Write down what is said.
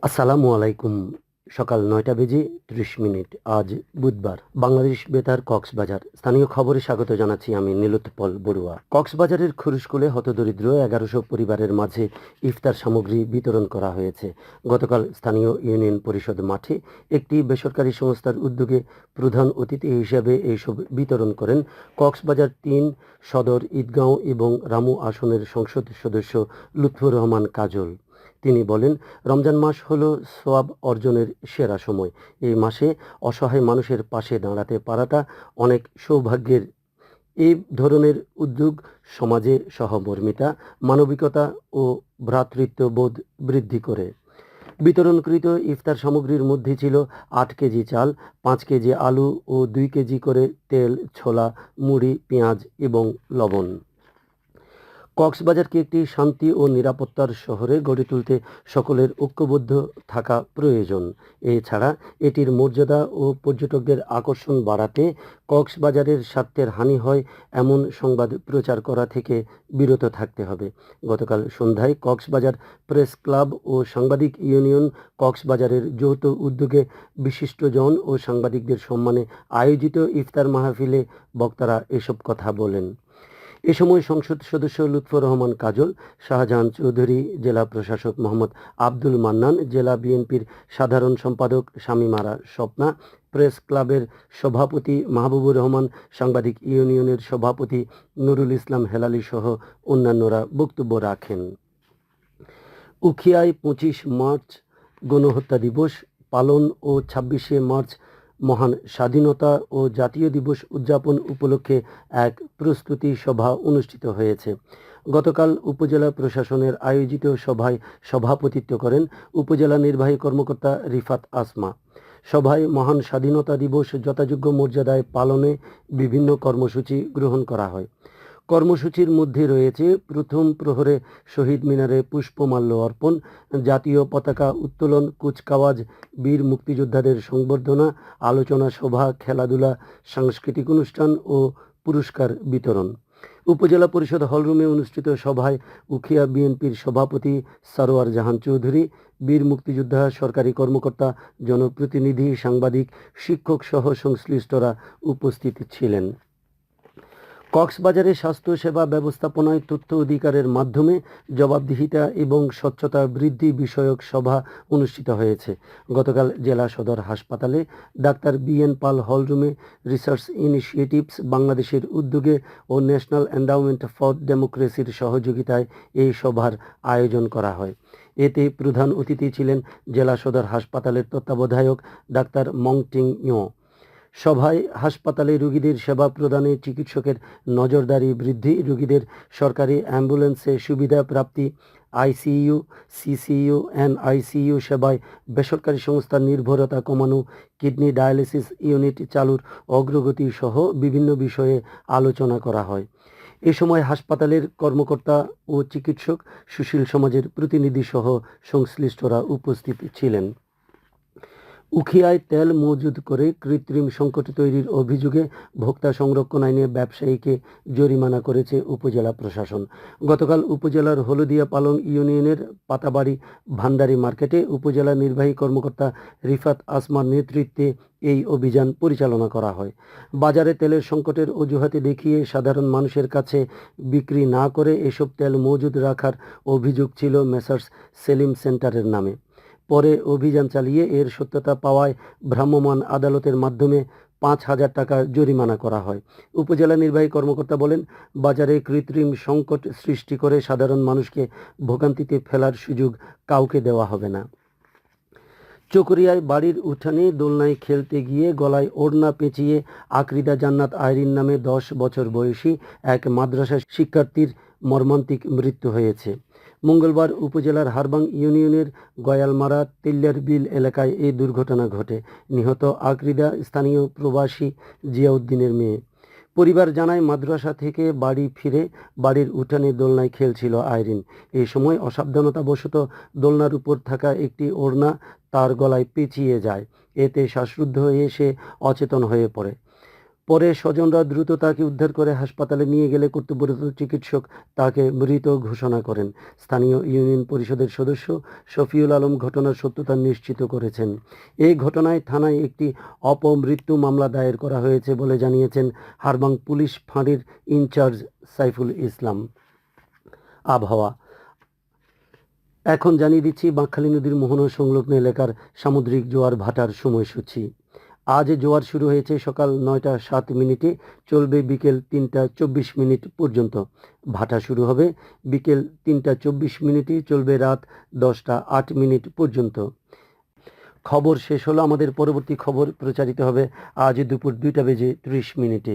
আসসালামু আলাইকুম। সকাল ৯টা বেজে ৩০ মিনিট। আজ বুধবার। বাংলাদেশ বেতার কক্সবাজার। স্থানীয় খবরে স্বাগত জানাচ্ছি আমি নীলোৎপল বড়ুয়া। কক্সবাজারের খুরুশকুলে হতদরিদ্র ১১০০ পরিবারের মাঝে ইফতার সামগ্রী বিতরণ করা হয়েছে। গতকাল স্থানীয় ইউনিয়ন পরিষদ মাঠে একটি বেসরকারি সংস্থার উদ্যোগে প্রধান অতিথি হিসেবে এইসব বিতরণ করেন কক্সবাজার ৩ সদর ঈদগাঁও এবং রামু আসনের সংসদ সদস্য লুৎফুর রহমান কাজল। তিনি বলেন, রমজান মাস হলো সওয়াব অর্জনের সেরা সময়। এই মাসে অসহায় মানুষের পাশে দাঁড়াতে পারাটা অনেক সৌভাগ্যের। এই ধরনের উদ্যোগ সমাজে সহমর্মিতা, মানবিকতা ও ভ্রাতৃত্ববোধ বৃদ্ধি করে। বিতরণকৃত ইফতার সামগ্রীর মধ্যে ছিল ৮ কেজি চাল, ৫ কেজি আলু ও ২ কেজি করে তেল, ছোলা, মুড়ি, পেঁয়াজ এবং লবণ। কক্সবাজারকে একটি শান্তি ও নিরাপত্তার শহরে গড়ে তুলতে সকলের ঐক্যবদ্ধ থাকা প্রয়োজন। এছাড়া এটির মর্যাদা ও পর্যটকদের আকর্ষণ বাড়াতে কক্সবাজারের স্বার্থের হানি হয় এমন সংবাদ প্রচার করা থেকে বিরত থাকতে হবে। গতকাল সন্ধ্যায় কক্সবাজার প্রেস ক্লাব ও সাংবাদিক ইউনিয়ন কক্সবাজারের যৌথ উদ্যোগে বিশিষ্টজন ও সাংবাদিকদের সম্মানে আয়োজিত ইফতার মাহফিলে বক্তারা এসব কথা বলেন। এ সময় সংসদ সদস্য লুৎফর রহমান কাজল, শাহজাহান চৌধুরী, জেলা প্রশাসক মোহাম্মদ আব্দুল মান্নান, জেলা বিএনপির সাধারণ সম্পাদক শামীমারা স্বপ্না, প্রেস ক্লাবের সভাপতি মাহবুবুর রহমান, সাংবাদিক ইউনিয়নের সভাপতি নুরুল ইসলাম হেলালি সহ অন্যান্যরা বক্তব্য রাখেন। উখিয়ায় ২৫ মার্চ গণহত্যা দিবস পালন ও ২৬শে মার্চ মহান স্বাধীনতা ও জাতীয় দিবস উদযাপন উপলক্ষে এক প্রস্তুতি সভা অনুষ্ঠিত হয়েছে। গতকাল উপজেলা প্রশাসনের আয়োজিত সভায় সভাপতিত্ব করেন উপজেলা নির্বাহী কর্মকর্তা রিফাত আসমা। সভায় মহান স্বাধীনতা দিবস যথাযোগ্য মর্যাদায় পালনে বিভিন্ন কর্মসূচি গ্রহণ করা হয়। কর্মসূচির মধ্যে রয়েছে প্রথম প্রহরে শহীদ মিনারে পুষ্পমাল্য অর্পণ, জাতীয় পতাকা উত্তোলন, কুচকাওয়াজ, বীর মুক্তিযোদ্ধাদের সংবর্ধনা, আলোচনা সভা, খেলাধুলা, সাংস্কৃতিক অনুষ্ঠান ও পুরস্কার বিতরণ। উপজেলা পরিষদ হলরুমে অনুষ্ঠিত সভায় উখিয়া বিএনপির সভাপতি সারোয়ার জাহান চৌধুরী, বীর মুক্তিযোদ্ধা, সরকারি কর্মকর্তা, জনপ্রতিনিধি, সাংবাদিক, শিক্ষক সহ সংশ্লিষ্টরা উপস্থিত ছিলেন। কক্সবাজারে স্বাস্থ্যসেবা ব্যবস্থাপনায় তথ্য অধিকারের মাধ্যমে জবাবদিহিতা এবং স্বচ্ছতা বৃদ্ধি বিষয়ক সভা অনুষ্ঠিত হয়েছে। গতকাল জেলা সদর হাসপাতালে ডাক্তার বিএন পাল হলরুমে রিসার্চ ইনিশিয়েটিভস বাংলাদেশের উদ্যোগে ও ন্যাশনাল এন্ডাওমেন্ট ফর ডেমোক্রেসির সহযোগিতায় এই সভার আয়োজন করা হয়। এতে প্রধান অতিথি ছিলেন জেলা সদর হাসপাতালের তত্ত্বাবধায়ক ডাক্তার মংটিং ইয়ো। সভায় হাসপাতালে রোগীদের সেবা প্রদানে চিকিৎসকের নজরদারি বৃদ্ধি, রোগীদের সরকারি অ্যাম্বুলেন্সে সুবিধা প্রাপ্তি, আইসিইউ, সিসিইউ, এনআইসিইউ সেবায় বেসরকারি সংস্থার নির্ভরতা কমানো, কিডনি ডায়ালিসিস ইউনিট চালুর অগ্রগতি সহ বিভিন্ন বিষয়ে আলোচনা করা হয়। এ সময় হাসপাতালের কর্মকর্তা ও চিকিৎসক, সুশীল সমাজের প্রতিনিধি সহ সংশ্লিষ্টরা উপস্থিত ছিলেন। উখিয়ায় তেল মজুদ করে কৃত্রিম সংকট তৈরির অভিযোগে ভোক্তা সংরক্ষণ আইনে ব্যবসায়ীকে জরিমানা করেছে উপজেলা প্রশাসন। গতকাল উপজেলার হলদিয়া পালং ইউনিয়নের পাতাবাড়ি ভান্ডারি মার্কেটে উপজেলা নির্বাহী কর্মকর্তা রিফাত আসমার নেতৃত্বে এই অভিযান পরিচালনা করা হয়। বাজারে তেলের সংকটের অজুহাতে দেখিয়ে সাধারণ মানুষের কাছে বিক্রি না করে এসব তেল মজুদ রাখার অভিযোগ ছিল মেসার্স সেলিম সেন্টারের নামে। পরে অভিযান চালিয়ে এর সত্যতা পাওয়ায় ভ্রাম্যমাণ আদালতের মাধ্যমে ৫,০০০ টাকা জরিমানা করা হয়। উপজেলা নির্বাহী কর্মকর্তা বলেন, বাজারে কৃত্রিম সংকট সৃষ্টি করে সাধারণ মানুষকে ভোগান্তিতে ফেলার সুযোগ কাউকে দেওয়া হবে না। চকরিয়ায় বাড়ির উঠানে দোলনায় খেলতে গিয়ে গলায় ওড়না পেঁচিয়ে আকরিদা জান্নাত আইরিন নামে ১০ বছর বয়সী এক মাদ্রাসা শিক্ষার্থীর মর্মান্তিক মৃত্যু হয়েছে। মঙ্গলবার উপজেলার হারবাং ইউনিয়নের গয়ালমারা তেল্লার বিল এলাকায় এই দুর্ঘটনা ঘটে। নিহত আকরিদা স্থানীয় প্রবাসী জিয়াউদ্দিনের মেয়ে। পরিবার জানায়, মাদ্রাসা থেকে বাড়ি ফিরে বাড়ির উঠানে দোলনায় খেলছিল আইরিন। এই সময় অসাবধানতাবশত দোলনার উপর থাকা একটি ওড়না তার গলায় পেঁচিয়ে যায়। এতে শ্বাসরুদ্ধ হয়ে সে অচেতন হয়ে পড়ে। পরে স্বজনরা দ্রুত তাকে উদ্ধার করে হাসপাতালে নিয়ে গেলে কর্তব্যরত চিকিৎসক তাকে মৃত ঘোষণা করেন। স্থানীয় ইউনিয়ন পরিষদের সদস্য শফিউল আলম ঘটনার সত্যতা নিশ্চিত করেছেন। এই ঘটনায় থানায় একটি অপমৃত্যু মামলা দায়ের করা হয়েছে বলে জানিয়েছেন হারবাং পুলিশ ফাঁড়ির ইনচার্জ সাইফুল ইসলাম। আবহাওয়া এখন জানিয়ে দিচ্ছি বাঁকখালী নদীর মোহনা সংলগ্ন এলাকার সামুদ্রিক জোয়ার ভাটার সময়সূচি। আজ জোয়ার শুরু হয়েছে সকাল 9টা 7 মিনিটে, চলবে বিকেল 3টা 24 মিনিট পর্যন্ত। ভাটা শুরু হবে বিকেল 3টা 24 মিনিটে, চলবে রাত 10টা 8 মিনিট পর্যন্ত। খবর শেষ হলো। আমাদের পরবর্তী খবর প্রচারিত হবে আজ দুপুর 2টা বেজে 30 মিনিটে।